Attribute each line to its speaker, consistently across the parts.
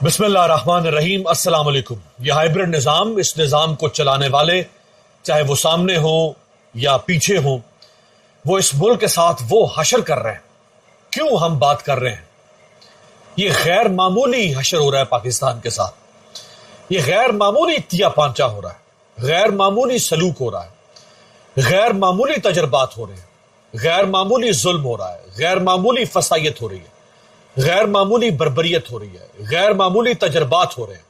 Speaker 1: بسم اللہ الرحمن الرحیم۔ السلام علیکم۔ یہ ہائبرڈ نظام، اس نظام کو چلانے والے چاہے وہ سامنے ہوں یا پیچھے ہوں، وہ اس ملک کے ساتھ وہ حشر کر رہے ہیں۔ کیوں ہم بات کر رہے ہیں؟ یہ غیر معمولی حشر ہو رہا ہے پاکستان کے ساتھ، یہ غیر معمولی تیا پانچا ہو رہا ہے، غیر معمولی سلوک ہو رہا ہے، غیر معمولی تجربات ہو رہے ہیں، غیر معمولی ظلم ہو رہا ہے، غیر معمولی فسائیت ہو رہی ہے، غیر معمولی بربریت ہو رہی ہے، غیر معمولی تجربات ہو رہے ہیں،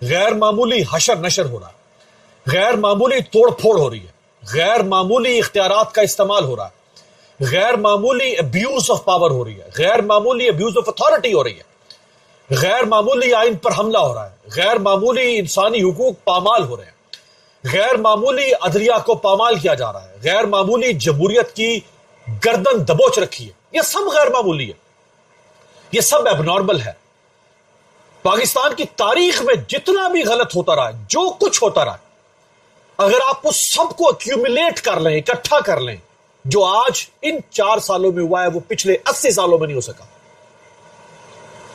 Speaker 1: غیر معمولی حشر نشر ہو رہا ہے، غیر معمولی توڑ پھوڑ ہو رہی ہے، غیر معمولی اختیارات کا استعمال ہو رہا ہے، غیر معمولی ابیوز آف پاور ہو رہی ہے، غیر معمولی ابیوز آف اتھارٹی ہو رہی ہے، غیر معمولی آئین پر حملہ ہو رہا ہے، غیر معمولی انسانی حقوق پامال ہو رہے ہیں، غیر معمولی عدلیہ کو پامال کیا جا رہا ہے، غیر معمولی جمہوریت کی گردن دبوچ رکھی ہے۔ یہ سب غیر معمولی ہے، یہ سب ایب نارمل ہے۔ پاکستان کی تاریخ میں جتنا بھی غلط ہوتا رہا ہے، جو کچھ ہوتا رہا ہے، اگر آپ اس سب کو ایکیومولیٹ کر لیں، اکٹھا کر لیں، جو آج ان 4 سالوں میں ہوا ہے وہ پچھلے 80 سالوں میں نہیں ہو سکا۔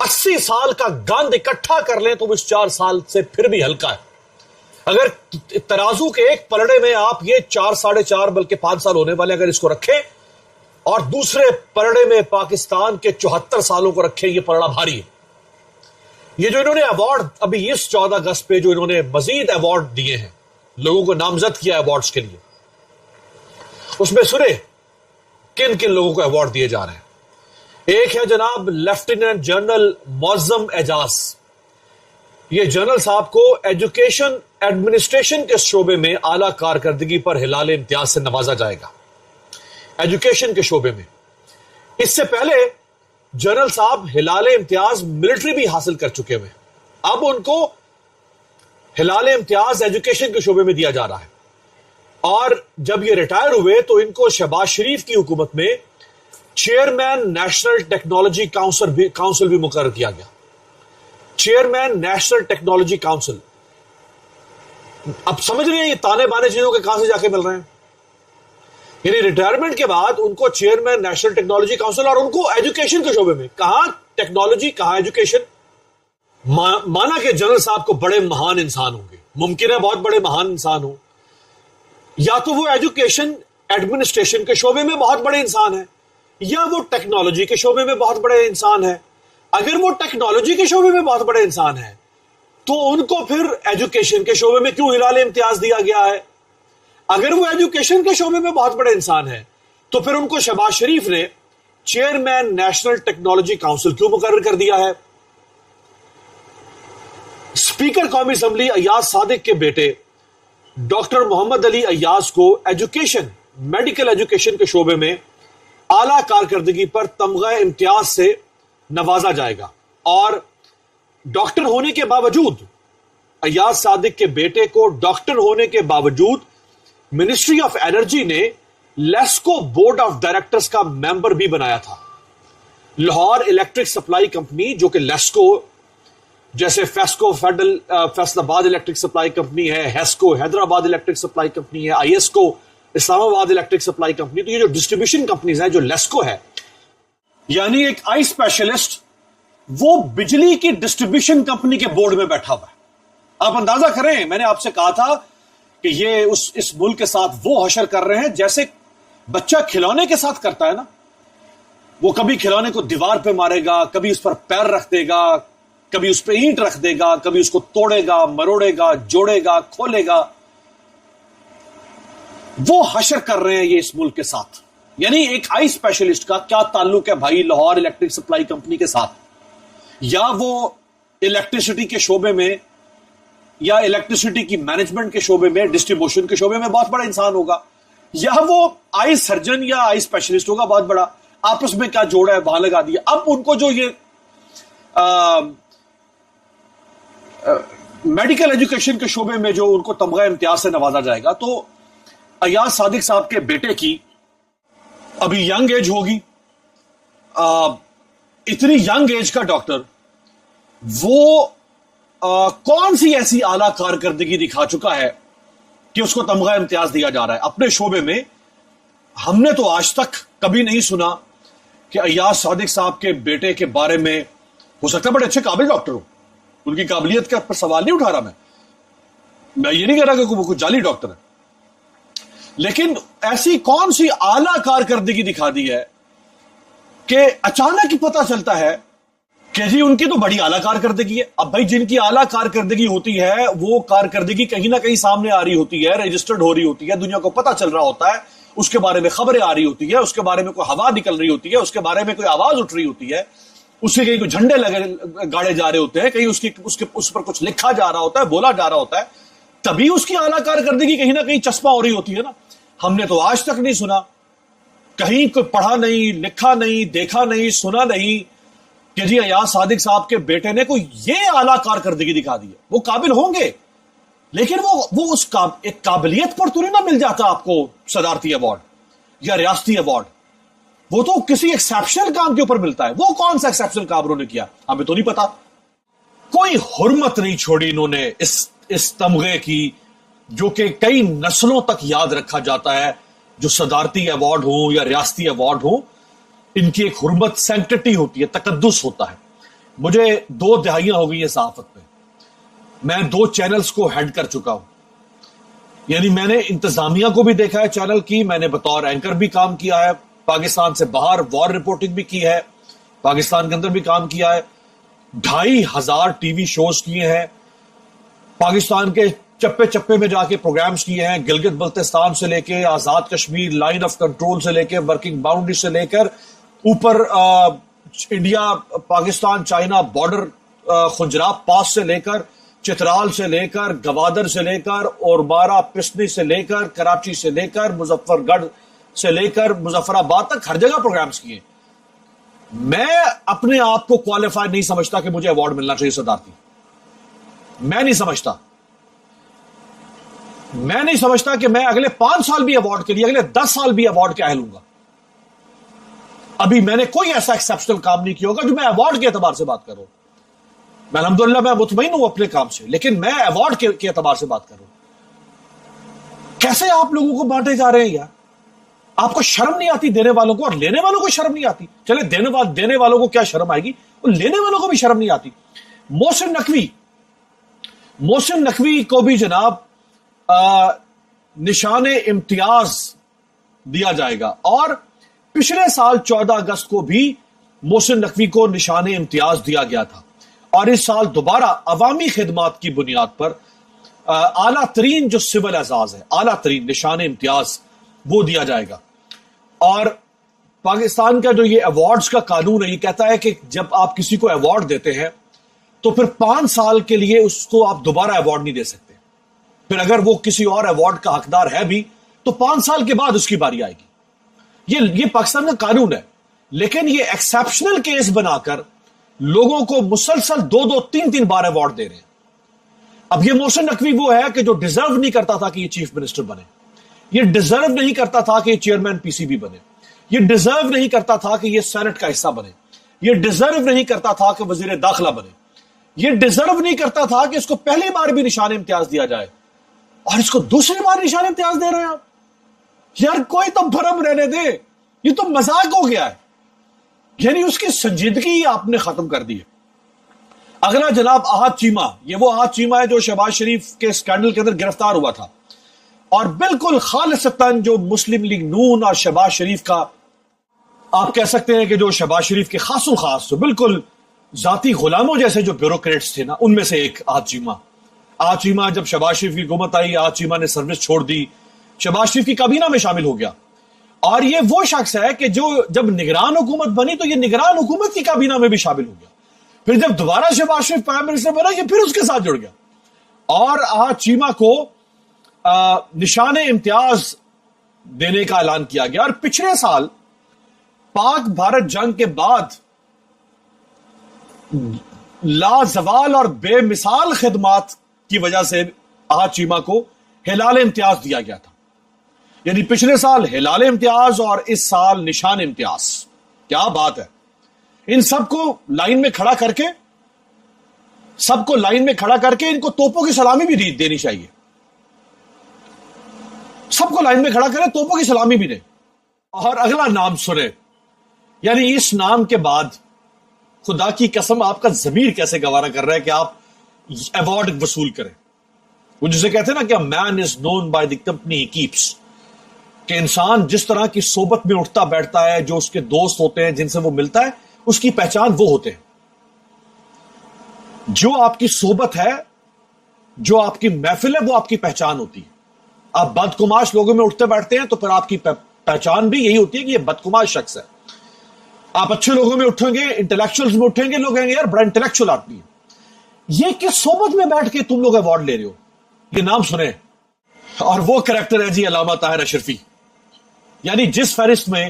Speaker 1: 80 سال کا گند اکٹھا کر لیں تو وہ اس 4 سال سے پھر بھی ہلکا ہے۔ اگر ترازو کے ایک پلڑے میں آپ یہ 4 ساڑھے 4 بلکہ 5 سال ہونے والے اگر اس کو رکھیں اور دوسرے پلڑے میں پاکستان کے 74 سالوں کو رکھیں، یہ پلڑا بھاری ہے۔ یہ جو انہوں نے ایوارڈ ابھی اس 14 اگست پہ جو انہوں نے مزید ایوارڈ دیے ہیں، لوگوں کو نامزد کیا ایوارڈز کے لیے، اس میں سنے کن کن لوگوں کو ایوارڈ دیے جا رہے ہیں۔ ایک ہے جناب لیفٹیننٹ جنرل معظم اعجاز۔ یہ جنرل صاحب کو ایجوکیشن ایڈمنسٹریشن کے شعبے میں اعلیٰ کارکردگی پر ہلال امتیاز سے نوازا جائے گا، ایجوکیشن کے شعبے میں۔ اس سے پہلے جنرل صاحب ہلال امتیاز ملٹری بھی حاصل کر چکے ہوئے، اب ان کو ہلال امتیاز ایجوکیشن کے شعبے میں دیا جا رہا ہے۔ اور جب یہ ریٹائر ہوئے تو ان کو شہباز شریف کی حکومت میں چیئرمین نیشنل ٹیکنالوجی کاؤنسل بھی مقرر کیا گیا۔ Chairman national technology council. اب سمجھ رہے ہیں یہ تانے بانے چیزوں کے کہاں سے جا کے مل رہے ہیں؟ یعنی ریٹائرمنٹ کے بعد ان کو چیئرمین نیشنل ٹیکنالوجی کاؤنسل، اور ان کو ایجوکیشن کے شعبے میں، کہاں ٹیکنالوجی کہاں ایجوکیشن۔ مانا کہ جنرل صاحب کو بڑے مہان انسان ہوں گے، ممکن ہے بہت بڑے مہان انسان ہوں، یا تو وہ ایجوکیشن ایڈمنسٹریشن کے شعبے میں بہت بڑے انسان ہیں، یا وہ ٹیکنالوجی کے شعبے میں بہت بڑے انسان ہیں۔ اگر وہ ٹیکنالوجی کے شعبے میں بہت بڑے انسان ہیں تو ان کو پھر ایجوکیشن کے شعبے میں کیوں ہلال امتیاز دیا گیا ہے؟ اگر وہ ایجوکیشن کے شعبے میں بہت بڑے انسان ہیں تو پھر ان کو شہباز شریف نے چیئرمین نیشنل ٹیکنالوجی کاؤنسل کیوں مقرر کر دیا ہے؟ اسپیکر قومی اسمبلی ایاز صادق کے بیٹے ڈاکٹر محمد علی ایاز کو ایجوکیشن، میڈیکل ایجوکیشن کے شعبے میں اعلیٰ کارکردگی پر تمغہ امتیاز سے نوازا جائے گا، اور ڈاکٹر ہونے کے باوجود ایاز صادق کے بیٹے کو ڈاکٹر ہونے کے باوجود منسٹری آف انرجی نے لیسکو بورڈ آف ڈائریکٹرز کا ممبر بھی بنایا تھا۔ لاہور الیکٹرک سپلائی کمپنی، جو کہ لیسکو جیسے فیسکو فیصل آباد الیکٹرک سپلائی کمپنی ہے، HESCO Hyderabad electric supply company ہے، آئی ایس کو اسلام آباد الیکٹرک سپلائی کمپنی، تو یہ جو ڈسٹریبیوشن کمپنیز ہیں، جو لیسکو ہے، یعنی ایک آئی اسپیشلسٹ وہ بجلی کی ڈسٹریبیوشن کمپنی کے بورڈ میں بیٹھا ہوا ہے۔ آپ اندازہ کریں، میں نے آپ سے کہا تھا کہ یہ اس ملک کے ساتھ وہ حشر کر رہے ہیں جیسے بچہ کھلونے کے ساتھ کرتا ہے نا۔ وہ کبھی کھلونے کو دیوار پہ مارے گا، کبھی اس پر پیر رکھ دے گا، کبھی اس پہ اینٹ رکھ دے گا، کبھی اس کو توڑے گا، مروڑے گا، جوڑے گا، کھولے گا۔ وہ حشر کر رہے ہیں یہ اس ملک کے ساتھ۔ یعنی ایک آئی اسپیشلسٹ کا کیا تعلق ہے بھائی لاہور الیکٹرک سپلائی کمپنی کے ساتھ؟ یا وہ الیکٹریسٹی کے شعبے میں یا الیکٹریسٹی کی مینجمنٹ کے شعبے میں، ڈسٹریبیوشن کے شعبے میں بہت بڑا انسان ہوگا، یا وہ آئی سرجن یا آئی اسپیشلسٹ ہوگا بہت بڑا۔ آپس میں کیا جوڑا ہے، وہاں لگا دیا۔ اب ان کو جو یہ میڈیکل ایجوکیشن کے شعبے میں جو ان کو تمغہ امتیاز سے نوازا جائے گا، تو ایاز صادق صاحب کے بیٹے کی ابھی ینگ ایج ہوگی۔ اتنی ینگ ایج کا ڈاکٹر وہ کون سی ایسی اعلیٰ کارکردگی دکھا چکا ہے کہ اس کو تمغہ امتیاز دیا جا رہا ہے اپنے شعبے میں؟ ہم نے تو آج تک کبھی نہیں سنا کہ ایاز صادق صاحب کے بیٹے کے بارے میں، ہو سکتا ہے بڑے اچھے قابل ڈاکٹر ہو، ان کی قابلیت کا پر سوال نہیں اٹھا رہا میں یہ نہیں کہہ رہا کہ وہ کوئی جعلی ڈاکٹر ہے، لیکن ایسی کون سی اعلیٰ کارکردگی دکھا دی ہے کہ اچانک پتہ چلتا ہے کہ جی ان کی تو بڑی اعلیٰ کارکردگی ہے. اب بھائی جن کی اعلیٰ کارکردگی ہوتی ہے وہ کارکردگی کہیں نہ کہیں سامنے آ رئی ہوتی ہے، رجسٹرڈ ہو رہی ہوتی ہے، دنیا کو پتہ چل رہا ہوتا ہے، اس کے بارے میں خبریں آ رہی ہوتی ہے، اس کے بارے میں کوئی ہوا نکل رہی ہوتی ہے، اس کے بارے میں کوئی آواز اٹھ رہی ہوتی ہے، اس کے کہیں کوئی جھنڈے گاڑے جا رہے ہوتے ہیں، کہیں اس پر کچھ لکھا جا رہا ہوتا ہے، بولا جا رہا ہوتا ہے، تبھی اس کی اعلیٰ کارکردگی کہیں نہ کہیں چسپاں ہو رہی ہوتی ہے نا. ہم نے تو آج تک نہیں سنا، کہیں کوئی پڑھا نہیں، لکھا نہیں، دیکھا نہیں، سنا نہیں کہ جی ایاز صادق صاحب کے بیٹے نے کوئی یہ اعلیٰ کارکردگی دکھا دی ہے. وہ قابل ہوں گے لیکن وہ اس ایک قابلیت پر تو نہیں نہ مل جاتا آپ کو صدارتی ایوارڈ یا ریاستی ایوارڈ. وہ تو کسی ایکسیپشنل کام کے اوپر ملتا ہے. وہ کون سا ایکسیپشنل کام انہوں نے کیا ہمیں تو نہیں پتا. کوئی حرمت نہیں چھوڑی انہوں نے اس تمغے کی جو کہ کئی نسلوں تک یاد رکھا جاتا ہے. جو صدارتی ایوارڈ ہوں یا ریاستی ایوارڈ ہوں، ان کی ایک حرمت، سینکٹٹی ہوتی ہے، تقدس ہوتا ہے. مجھے 2 دہائیاں ہو گئی ہیں صحافت میں 2 چینلز کو ہیڈ کر چکا ہوں. یعنی میں نے انتظامیہ کو بھی دیکھا ہے چینل کی، میں نے بطور اینکر بھی کام کیا ہے، پاکستان سے باہر وار رپورٹنگ بھی کی ہے، پاکستان کے اندر بھی کام کیا ہے، 2500 ٹی وی شوز کیے ہیں، پاکستان کے چپے چپے میں جا کے پروگرامز کیے ہیں، گلگت بلتستان سے لے کے Azad Kashmir line of control سے لے کے ورکنگ باؤنڈری سے لے کر اوپر India Pakistan China border, Khunjerab pass سے لے کر چترال سے لے کر گوادر سے لے کر اور بارہ پسنی سے لے کر کراچی سے لے کر مظفر گڑھ سے لے کر مظفر آباد تک ہر جگہ پروگرامز کیے. میں اپنے آپ کو کوالیفائی نہیں سمجھتا کہ مجھے ایوارڈ ملنا چاہیے صدارتی. میں نہیں سمجھتا کہ میں اگلے 5 سال بھی ایوارڈ کے لیے، اگلے 10 سال بھی ایوارڈ کے اہل ہوں گا. ابھی میں نے کوئی ایسا ایکسپشنل کام نہیں کیا ہوگا جو میں ایوارڈ کے اعتبار سے بات کروں. میں الحمدللہ میں مطمئن ہوں اپنے کام سے، لیکن میں ایوارڈ کے اعتبار سے بات کروں. کیسے آپ لوگوں کو بانٹے جا رہے ہیں یار؟ آپ کو شرم نہیں آتی دینے والوں کو؟ اور لینے والوں کو شرم نہیں آتی؟ چلے دینے والوں کو کیا شرم آئے گی، اور لینے والوں کو بھی شرم نہیں آتی. محسن نقوی کو بھی جناب نشان امتیاز دیا جائے گا، اور پچھلے سال 14 اگست کو بھی محسن نقوی کو نشان امتیاز دیا گیا تھا، اور اس سال دوبارہ عوامی خدمات کی بنیاد پر اعلیٰ ترین جو سول اعزاز ہے، اعلیٰ ترین نشان امتیاز وہ دیا جائے گا. اور پاکستان کا جو یہ ایوارڈز کا قانون ہے، یہ کہتا ہے کہ جب آپ کسی کو ایوارڈ دیتے ہیں تو پھر 5 سال کے لیے اس کو آپ دوبارہ ایوارڈ نہیں دے سکتے. پھر اگر وہ کسی اور ایوارڈ کا حقدار ہے بھی تو 5 سال کے بعد اس کی باری آئے گی. یہ پاکستان کا قانون ہے. لیکن یہ ایکسیپشنل کیس بنا کر لوگوں کو مسلسل 2-2, 3-3 بار ایوارڈ دے رہے ہیں. اب یہ محسن نقوی وہ ہے کہ جو ڈیزرو نہیں کرتا تھا کہ یہ چیف منسٹر بنے، یہ ڈیزرو نہیں کرتا تھا کہ یہ چیئرمین پی سی بی بنے، یہ ڈیزرو نہیں کرتا تھا کہ یہ سینٹ کا حصہ بنے، یہ ڈیزرو نہیں کرتا تھا کہ وزیر داخلہ بنے، یہ ڈیزرو نہیں کرتا تھا کہ اس کو پہلی بار بھی نشان امتیاز دیا جائے، اور اس کو دوسری بار نشان امتیاز دے رہے ہیں آپ. یار کوئی تو بھرم رہنے دے، یہ تو مذاق ہو گیا ہے. یعنی اس کی سنجیدگی آپ نے ختم کر دی ہے. اگلا جناب احد چیمہ، یہ وہ احد چیمہ ہے جو شہباز شریف کے سکینڈل کے اندر گرفتار ہوا تھا، اور بالکل خالصتاً جو مسلم لیگ نون اور شہباز شریف کا، آپ کہہ سکتے ہیں کہ جو شہباز شریف کے خاص و خاص جو بالکل ذاتی غلاموں جیسے جو بیوروکریٹس تھے نا، ان میں سے ایک احد چیمہ. احد چیمہ جب شہباز شریف کی حکومت آئی، احد چیمہ نے سروس چھوڑ دی، شہباز شریف کی کابینہ میں شامل ہو گیا. اور یہ وہ شخص ہے کہ جو جب نگران حکومت بنی تو یہ نگران حکومت کی کابینہ میں بھی شامل ہو گیا. پھر جب دوبارہ شہباز شریف پرائم منسٹر بنا، یہ پھر اس کے ساتھ جڑ گیا. اور احد چیمہ کو نشان امتیاز دینے کا اعلان کیا گیا. اور پچھلے سال پاک بھارت جنگ کے بعد لازوال اور بے مثال خدمات کی وجہ سے احد چیمہ کو ہلال امتیاز دیا گیا تھا. یعنی پچھلے سال ہلال امتیاز اور اس سال نشان امتیاز. کیا بات ہے. ان سب کو لائن میں کھڑا کر کے ان کو توپوں کی سلامی بھی دینی چاہیے. سب کو لائن میں کھڑا کرے، توپوں کی سلامی بھی دے. اور اگلا نام سنے، یعنی اس نام کے بعد خدا کی قسم آپ کا ضمیر کیسے گوارا کر رہا ہے کہ آپ ایوارڈ وصول کرے. وہ جسے کہتے ہیں نا کہ man is known by the company he keeps, کہ انسان جس طرح کی صحبت میں اٹھتا بیٹھتا ہے, جو اس کے دوست ہوتے ہیں, جن سے وہ ملتا ہے, اس کی پہچان وہ ہوتے ہیں. جو آپ کی صحبت ہے, جو آپ کی محفل ہے, وہ آپ کی پہچان ہوتی ہے. آپ بدکماش لوگوں میں اٹھتے بیٹھتے ہیں تو پھر آپ کی پہچان بھی یہی ہوتی ہے کہ یہ بدکماش شخص ہے. آپ اچھے لوگوں میں اٹھیں گے, انٹلیکچوئلز میں اٹھیں گے, لوگ کہیں گے یار بڑا انٹلیکچوئل آدمی ہے. یہ کس صحبت میں بیٹھ کے تم لوگ ایوارڈ لے رہے ہو؟ یہ نام سنیں. اور وہ کریکٹر ہے جی علامہ طاہر اشرفی. یعنی جس فہرست میں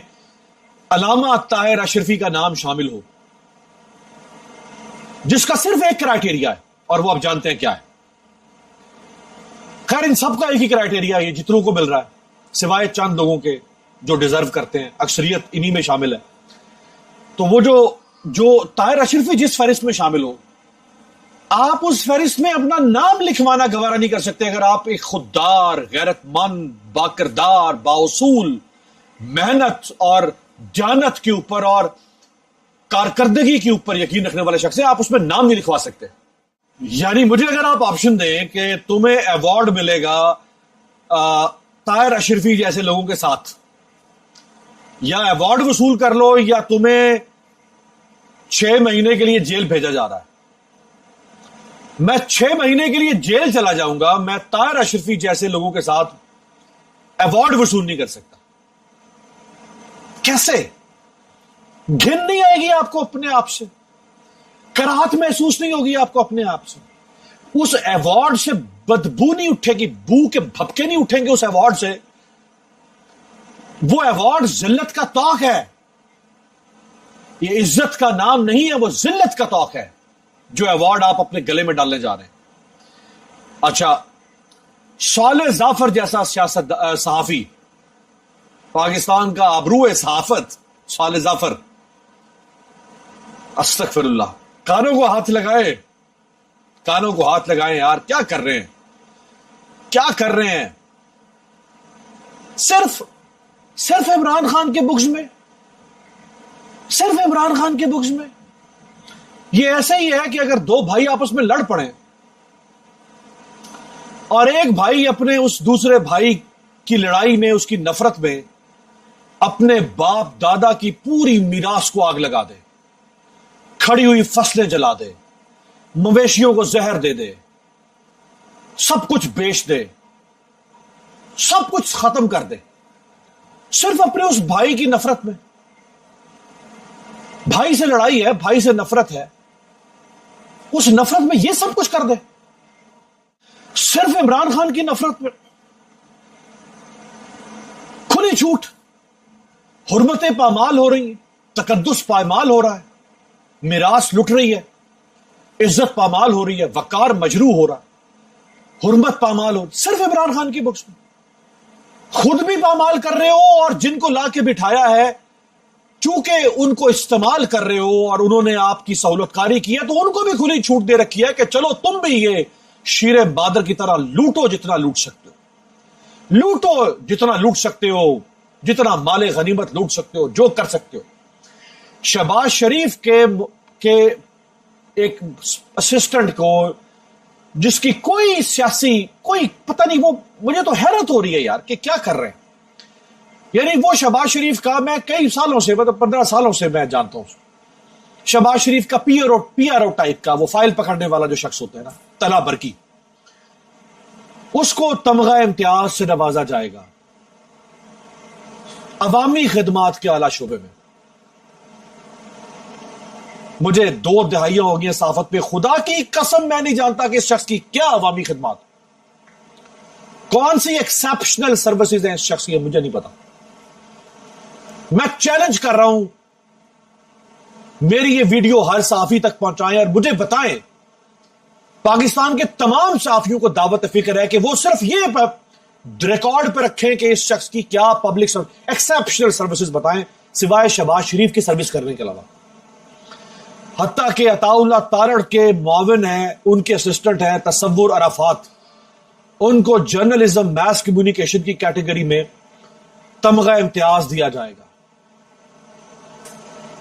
Speaker 1: علامہ طاہر اشرفی کا نام شامل ہو, جس کا صرف ایک کرائٹیریا ہے, اور وہ آپ جانتے ہیں کیا ہے. خیر ان سب کا ایک ہی کرائٹیریا ہے, جتنوں کو مل رہا ہے, سوائے چند لوگوں کے جو ڈیزرو کرتے ہیں, اکثریت انہی میں شامل ہے. تو وہ جو طاہر اشرفی جس فہرست میں شامل ہو, آپ اس فہرست میں اپنا نام لکھوانا گوارا نہیں کر سکتے اگر آپ ایک خوددار, غیرت مند, باکردار, بااصول, محنت اور جانت کے اوپر اور کارکردگی کے اوپر یقین رکھنے والے شخص ہیں. آپ اس میں نام نہیں لکھوا سکتے. یعنی مجھے اگر آپ آپشن دیں کہ تمہیں ایوارڈ ملے گا طاہر اشرفی جیسے لوگوں کے ساتھ, یا ایوارڈ وصول کر لو, یا تمہیں 6 مہینے کے لیے جیل بھیجا جا رہا ہے, میں 6 مہینے کے لیے جیل چلا جاؤں گا, میں طاہر اشرفی جیسے لوگوں کے ساتھ ایوارڈ وصول نہیں کر سکتا. کیسے؟ گھن نہیں آئے گی آپ کو اپنے آپ سے, کراہت محسوس نہیں ہوگی آپ کو اپنے آپ سے, اس ایوارڈ سے بدبو نہیں اٹھے گی, بو کے بھپکے نہیں اٹھیں گے اس ایوارڈ سے. وہ ایوارڈ ذلت کا طوق ہے, یہ عزت کا نام نہیں ہے, وہ ذلت کا طوق ہے جو ایوارڈ آپ اپنے گلے میں ڈالنے جا رہے ہیں. اچھا, صالح ظافر جیسا سیاست صحافی, پاکستان کا ابرو صحافت صالح ظافر, استغفر اللہ, کانوں کو ہاتھ لگائے, کانوں کو ہاتھ لگائیں یار, کیا کر رہے ہیں, کیا کر رہے ہیں. صرف عمران خان کے بغض میں, صرف عمران خان کے بغض میں. یہ ایسے ہی ہے کہ اگر 2 بھائی آپس میں لڑ پڑیں اور ایک بھائی اپنے اس دوسرے بھائی کی لڑائی میں, اس کی نفرت میں اپنے باپ دادا کی پوری میراث کو آگ لگا دے, کھڑی ہوئی فصلیں جلا دے, مویشیوں کو زہر دے دے, سب کچھ بیچ دے, سب کچھ ختم کر دے, صرف اپنے اس بھائی کی نفرت میں. بھائی سے لڑائی ہے, بھائی سے نفرت ہے, اس نفرت میں یہ سب کچھ کر دے, صرف عمران خان کی نفرت میں. کھلی چھوٹ, حرمتیں پامال ہو رہی ہیں, تقدس پامال ہو رہا ہے, میراث لٹ رہی ہے, عزت پامال ہو رہی ہے, وقار مجروح ہو رہا ہے, حرمت پامال ہو, صرف عمران خان کی بخش میں. خود بھی پامال کر رہے ہو, اور جن کو لا کے بٹھایا ہے چونکہ ان کو استعمال کر رہے ہو اور انہوں نے آپ کی سہولت کاری کی ہے, تو ان کو بھی کھلی چھوٹ دے رکھی ہے کہ چلو تم بھی یہ شیر بادر کی طرح لوٹو جتنا لوٹ سکتے ہو, لوٹو جتنا لوٹ سکتے ہو, جتنا مال غنیمت لوٹ سکتے ہو, جو کر سکتے ہو. شہباز شریف کے ایک اسسٹنٹ کو, جس کی کوئی سیاسی کوئی پتہ نہیں, وہ مجھے تو حیرت ہو رہی ہے یار کہ کیا کر رہے ہیں. یعنی وہ شہباز شریف کا, میں کئی سالوں سے, مطلب 15 سالوں سے میں جانتا ہوں شہباز شریف کا پی آر او ٹائپ کا, وہ فائل پکڑنے والا جو شخص ہوتا ہے نا, طلع برقی, اس کو تمغہ امتیاز سے نوازا جائے گا عوامی خدمات کے اعلی شعبے میں. مجھے 2 دہائیاں ہو گئی صحافت پہ, خدا کی قسم میں نہیں جانتا کہ اس شخص کی کیا عوامی خدمات, کون سی ایکسپشنل سروسز ہیں اس شخص کی, مجھے نہیں پتا. میں چیلنج کر رہا ہوں, میری یہ ویڈیو ہر صحافی تک پہنچائیں اور مجھے بتائیں, پاکستان کے تمام صحافیوں کو دعوت فکر ہے کہ وہ صرف یہ ریکارڈ پہ رکھیں کہ اس شخص کی کیا پبلک ایکسپشنل سروسز بتائیں سوائے شہباز شریف کی سروس کرنے کے علاوہ. حتیٰ کہ عطا اللہ تارڑ کے معاون ہیں, ان کے اسسٹنٹ ہیں تصور عرفات, ان کو جرنلزم میس کمیونیکیشن کی کیٹیگری میں تمغہ امتیاز دیا جائے گا.